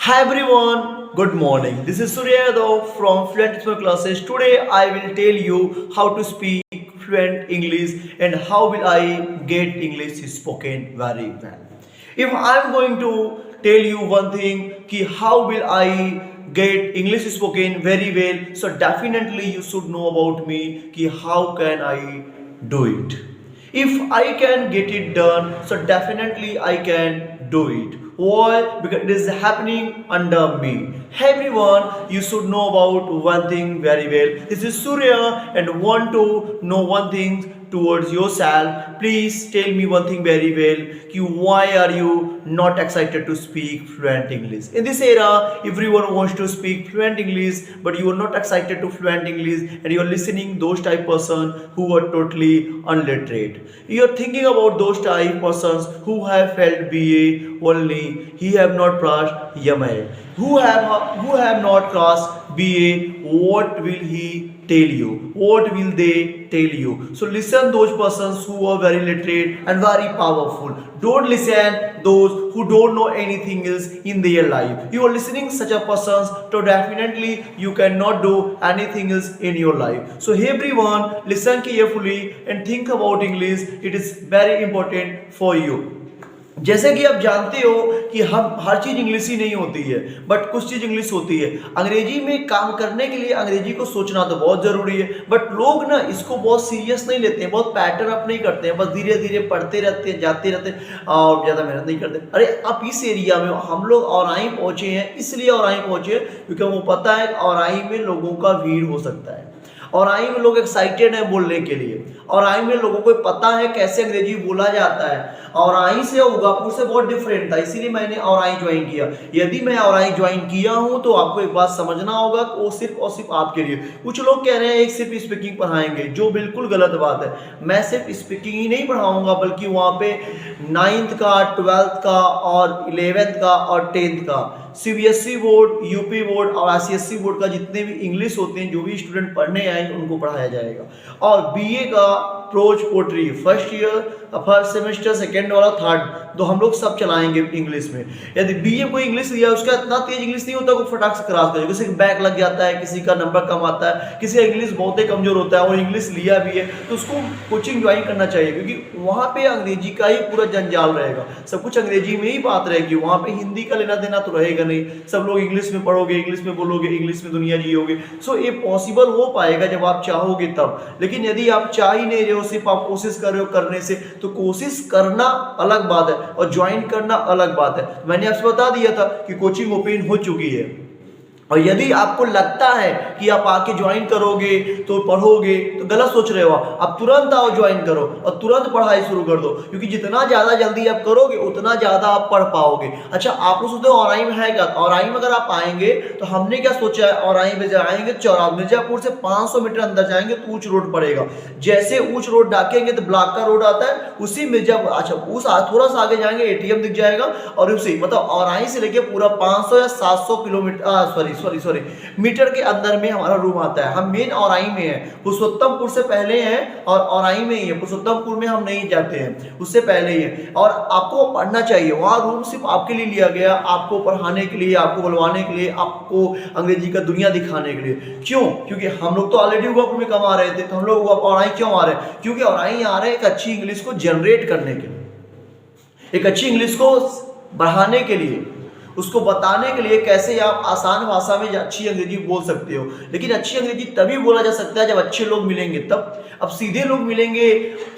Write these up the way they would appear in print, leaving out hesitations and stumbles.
Hi everyone, good morning. This is Surya Yadav from Fluent English Classes. Today I will tell you how to speak fluent English and how will I get English spoken very well. If I am going to tell you one thing, कि how will I get English spoken very well, so definitely you should know about me, कि how can I do it. If I can get it done, so definitely I can do it. Why? Because it is happening under me. Everyone, you should know about one thing very well. This is Surya and want to know one thing towards yourself. Please tell me one thing very well. Why are you not excited to speak fluent English? In this era, everyone wants to speak fluent English, but you are not excited to fluent English, and you are listening those type person who are totally unliterate. You are thinking about those type persons who have failed BA only. He have not passed MA. Who have not crossed BA. What will he tell you? What will they tell you? So listen those persons who are very literate and very powerful. Don't listen those who don't know anything else in their life. You are listening such a persons, so definitely you cannot do anything else in your life. So everyone, listen carefully and think about English. It is very important for you. जैसे कि आप जानते हो कि हम हर चीज़ English ही नहीं होती है, बट कुछ चीज़ इंग्लिश होती है। अंग्रेजी में काम करने के लिए अंग्रेजी को सोचना तो बहुत ज़रूरी है, बट लोग ना इसको बहुत सीरियस नहीं लेते हैं, बहुत पैटर्न अप नहीं करते हैं, बस धीरे धीरे पढ़ते रहते हैं, जाते रहते हैं और ज़्यादा मेहनत नहीं करते। अरे आप इस एरिया में हम लोग औराई पहुँचे हैं, इसलिए औराई पहुँचे क्योंकि वो पता है औराई में लोगों का भीड़ हो सकता है, और आई में लोग एक्साइटेड हैं बोलने के लिए, और आई में लोगों को पता है कैसे अंग्रेजी बोला जाता है। और आई से उगापुर से बहुत डिफरेंट था, इसीलिए मैंने और आई ज्वाइन किया। यदि मैं और आई ज्वाइन किया हूं तो आपको एक बात समझना होगा कि वो सिर्फ और सिर्फ आपके लिए। कुछ लोग कह रहे हैं एक सिर्फ स्पीकिंग पढ़ाएंगे, जो बिल्कुल गलत बात है। मैं सिर्फ स्पीकिंग ही नहीं पढ़ाऊंगा, बल्कि वहाँ पे 9th का, 12th का और 11th का और 10th का CBSE बोर्ड, यूपी बोर्ड और ICSE बोर्ड का जितने भी इंग्लिश होते हैं, जो भी स्टूडेंट पढ़ने आएंगे उनको पढ़ाया जाएगा। और BA का prose poetry first year, first semester, second वाला, थर्ड, तो हम लोग सब चलाएंगे इंग्लिश में। यदि BA कोई इंग्लिश लिया, उसका इतना तेज इंग्लिश नहीं होता, वो फटाक से क्रॉस करेगा। किसी का बैक लग जाता है, किसी का नंबर कम आता है, किसी का इंग्लिश बहुत ही कमजोर होता है और इंग्लिश लिया भी है, तो उसको कोचिंग ज्वाइन करना चाहिए, क्योंकि वहाँ पे अंग्रेजी का ही पूरा जंजाल रहेगा, सब कुछ अंग्रेजी में ही बात रहेगी। वहाँ पे हिंदी का लेना देना तो रहेगा नहीं, सब लोग इंग्लिश में पढ़ोगे, इंग्लिश में बोलोगे, इंग्लिश में दुनिया जियोगे। सो ये पॉसिबल हो पाएगा जब आप चाहोगे तब। लेकिन यदि आप चाह ही नहीं रहे हो, सिर्फ आप कोशिश कर रहे हो करने से, तो कोशिश करना अलग बात है और ज्वाइन करना अलग बात है। मैंने आपसे बता दिया था कि कोचिंग ओपन हो चुकी है, और यदि आपको लगता है कि आप आके ज्वाइन करोगे तो पढ़ोगे, तो गलत सोच रहे हो। आप तुरंत आओ, ज्वाइन करो और तुरंत पढ़ाई शुरू कर दो, क्योंकि जितना ज़्यादा जल्दी आप करोगे उतना ज़्यादा आप पढ़ पाओगे। अच्छा, आप लोग सोचते हो औराई में है क्या? औराई में अगर आप आएंगे तो हमने क्या सोचा है, औराई में जाएंगे चौराहा, मिर्जापुर से 500 मीटर अंदर जाएंगे तो ऊंच रोड पड़ेगा। जैसे ऊंच रोड डाकेंगे तो ब्लॉक का रोड आता है, उसी मिर्जापुर, अच्छा उस थोड़ा सा आगे जाएंगे ATM दिख जाएगा, और उसी मतलब औराई से लेके पूरा 500 या 700 किलोमीटर सॉरी मीटर के अंदर में हमारा रूम आता है। हम मेन औराई में है, पुरुषोत्तमपुर से पहले है और औराई में ही है। पुरुषोत्तमपुर में हम नहीं जाते हैं, उससे पहले ही है। और आपको पढ़ना चाहिए, वहाँ रूम सिर्फ आपके लिए लिया गया, आपको पढ़ाने के लिए, आपको बुलवाने के लिए, आपको अंग्रेजी का दुनिया दिखाने के लिए। क्यों? क्योंकि हम लोग तो ऑलरेडी उगापुर में कमा रहे थे, तो हम लोग औराई क्यों आ रहे हैं? क्योंकि औराई आ रहे हैं एक अच्छी इंग्लिश को जनरेट करने के लिए, एक अच्छी इंग्लिश को बढ़ाने के लिए, उसको बताने के लिए कैसे आप आसान भाषा में अच्छी अंग्रेजी बोल सकते हो। लेकिन अच्छी अंग्रेजी तभी बोला जा सकता है जब अच्छे लोग मिलेंगे तब। अब सीधे लोग मिलेंगे,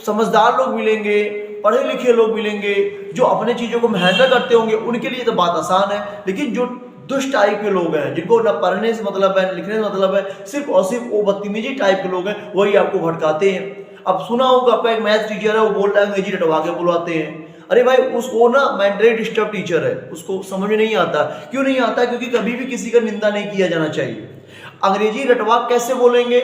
समझदार लोग मिलेंगे, पढ़े लिखे लोग मिलेंगे, जो अपने चीज़ों को मेहनत करते होंगे, उनके लिए तो बात आसान है। लेकिन जो दुष्ट टाइप के लोग हैं, जिनको न पढ़ने से मतलब है, न लिखने से मतलब है, सिर्फ और सिर्फ वो बदतमीजी टाइप के लोग हैं, वही आपको भटकाते हैं। अब सुना होगा, आपका एक मैथ टीचर है, वो बोल रहा है अंग्रेजी रटवा के बुलवाते हैं। अरे भाई, उसको ना मेंटली डिस्टर्ब टीचर है, उसको समझ में नहीं आता। क्यों नहीं आता? क्योंकि कभी भी किसी का निंदा नहीं किया जाना चाहिए। अंग्रेजी रटवा कैसे बोलेंगे?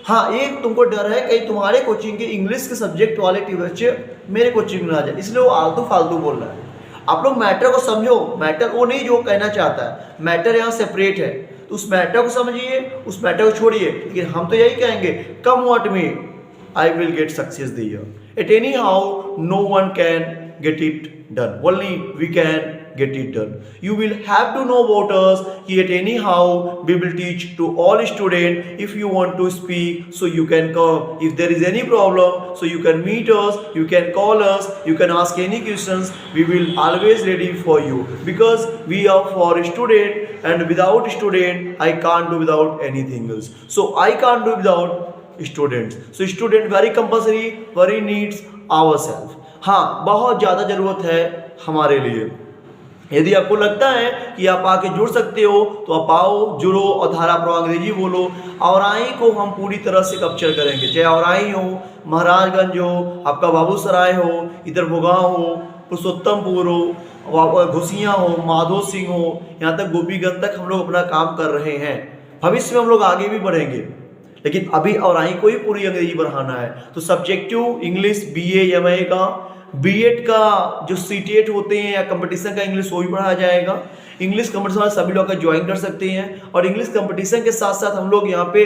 हाँ, एक तुमको डर है कहीं तुम्हारे कोचिंग के इंग्लिश के सब्जेक्ट वाले बच्चे मेरे कोचिंग में आ जाए, इसलिए वो आलतू फालतू बोल रहा है। आप लोग मैटर को समझो, मैटर वो नहीं जो कहना चाहता है, मैटर यहाँ सेपरेट है, तो उस मैटर को समझिए, उस मैटर को छोड़िए। लेकिन हम तो यही कहेंगे, come what may, I will get success there. At anyhow, no one can get it done. Only we can get it done. You will have to know about us, yet anyhow we will teach to all students. If you want to speak, so you can come. If there is any problem, so you can meet us, you can call us, you can ask any questions. We will always ready for you, because we are for student, and without student I can't do without anything else. So I can't do without students. So student very compulsory, very needs ourselves. हाँ, बहुत ज़्यादा ज़रूरत है हमारे लिए। यदि आपको लगता है कि आप आके जुड़ सकते हो, तो आप आओ, जुड़ो और धारा प्रवाह अंग्रेजी बोलो। औराई को हम पूरी तरह से कैप्चर करेंगे, चाहे औराई हो, महाराजगंज हो, आपका बाबूसराय हो, इधर भुगांव हो, पुरुषोत्तमपुर हो, घुसियाँ हो, माधो सिंह हो, यहाँ तक गोपीगंज तक हम लोग अपना काम कर रहे हैं। भविष्य में हम लोग आगे भी बढ़ेंगे, लेकिन अभी औराई को ही पूरी अंग्रेजी बढ़ाना है। तो सब्जेक्टिव इंग्लिश BA MA का, B.Ed का जो CTET होते हैं या कंपटीशन का इंग्लिश वो भी पढ़ाया जाएगा। इंग्लिश कंपटीशन वाले सभी लोग ज्वाइन कर सकते हैं, और इंग्लिश कंपटीशन के साथ साथ हम लोग यहाँ पे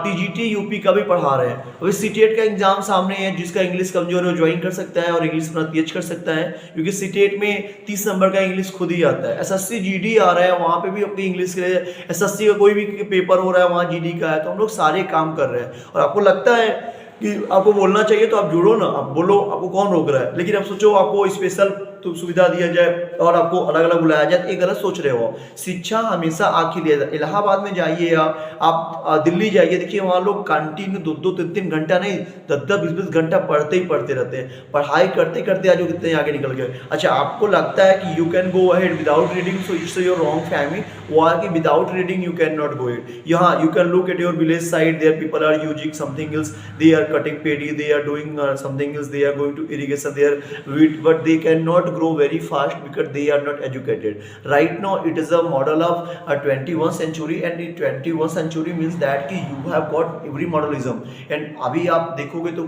TGT UP का भी पढ़ा रहे हैं। अभी CTET का एग्जाम सामने है, जिसका इंग्लिश कमजोर है वो ज्वाइन कर सकता है और इंग्लिश अपना तेज कर सकता है, क्योंकि CTET में 30 नंबर का इंग्लिश खुद ही आता है। SSC GD आ रहा है, वहाँ पे भी अपनी इंग्लिश के लिए SSC का कोई भी पेपर हो रहा है, वहाँ GD का है। तो हम लोग सारे काम कर रहे हैं, और आपको लगता है कि आपको बोलना चाहिए तो आप जुड़ो ना, आप बोलो, आपको कौन रोक रहा है। लेकिन अब सोचो आपको स्पेशल तो सुविधा दिया जाए और आपको अलग अलग बुलाया जाए, ये गलत सोच रहे हो। शिक्षा हमेशा आखिर लिया जाए। इलाहाबाद में जाइए, आप दिल्ली जाइए, देखिए वहाँ लोग कंटिन्यू 2-2 3-3 घंटा नहीं, 10-10 20-20 घंटा पढ़ते ही पढ़ते रहते हैं। पढ़ाई करते करते आज वो कितने आगे निकल गए। अच्छा, आपको लगता है कि you can go ahead without reading, so it's your wrong family. वो है कि without reading you can not go it. यहाँ you can look at your village side, there people are using something else, they are cutting paddy, they are doing something else, they are going to irrigation, they are wheat, but they cannot grow very fast because they are not educated. Right now it is a model of a 21st century, and the 21st century means that कि you have got every modelism, and अभी आप देखोगे तो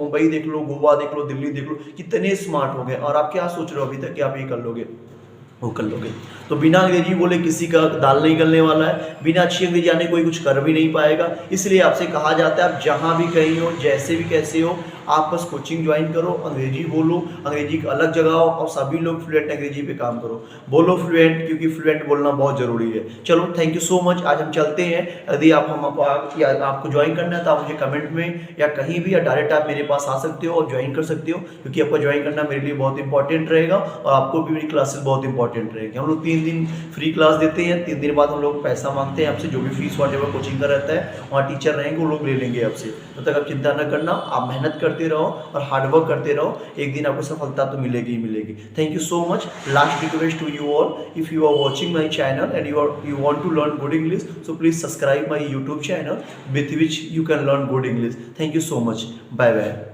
मुंबई देख लो, गोवा देख लो, दिल्ली देख लो, कितने smart हो गए। और आप क्या सोच रहे हो अभी तक कि आप ये कर लोगे, वो कर लोगे। तो बिना अंग्रेजी बोले किसी का दाल नहीं गलने वाला है, बिना अच्छी अंग्रेजी आने कोई कुछ कर भी नहीं पाएगा। इसलिए आपसे कहा जाता है, आप जहाँ भी कहीं हो, जैसे भी कैसे हो, आप बस कोचिंग ज्वाइन करो, अंग्रेजी बोलो, अंग्रेजी का अलग जगह हो, और सभी लोग फ्लुएंट अंग्रेजी पे काम करो। बोलो फ्लुएंट, क्योंकि फ्लुएंट बोलना बहुत ज़रूरी है। चलो, थैंक यू सो मच। आज हम चलते हैं। यदि आपको ज्वाइन करना है तो आप मुझे कमेंट में या कहीं भी, या डायरेक्ट आप मेरे पास आ सकते हो और ज्वाइन कर सकते हो, क्योंकि आपको ज्वाइन करना मेरे लिए बहुत इंपॉर्टेंट रहेगा, और आपको भी मेरी क्लासेस बहुत इंपॉर्टेंट रहेगी। हम लोग 3 दिन फ्री क्लास देते हैं, 3 दिन बाद हम लोग पैसा मांगते हैं आपसे, जो भी फीस वॉटेवर कोचिंग का रहता है, वहाँ टीचर रहेंगे, वो लोग ले लेंगे आपसे। तब तक आप चिंता न करना, आप मेहनत करते रहो और हार्डवर्क करते रहो, एक दिन आपको सफलता तो मिलेगी ही मिलेगी। Thank you so much. Last request to you all, if you are watching my channel and you want to learn good English, so please subscribe my YouTube channel with which you can learn good English. Thank you so much. Bye bye.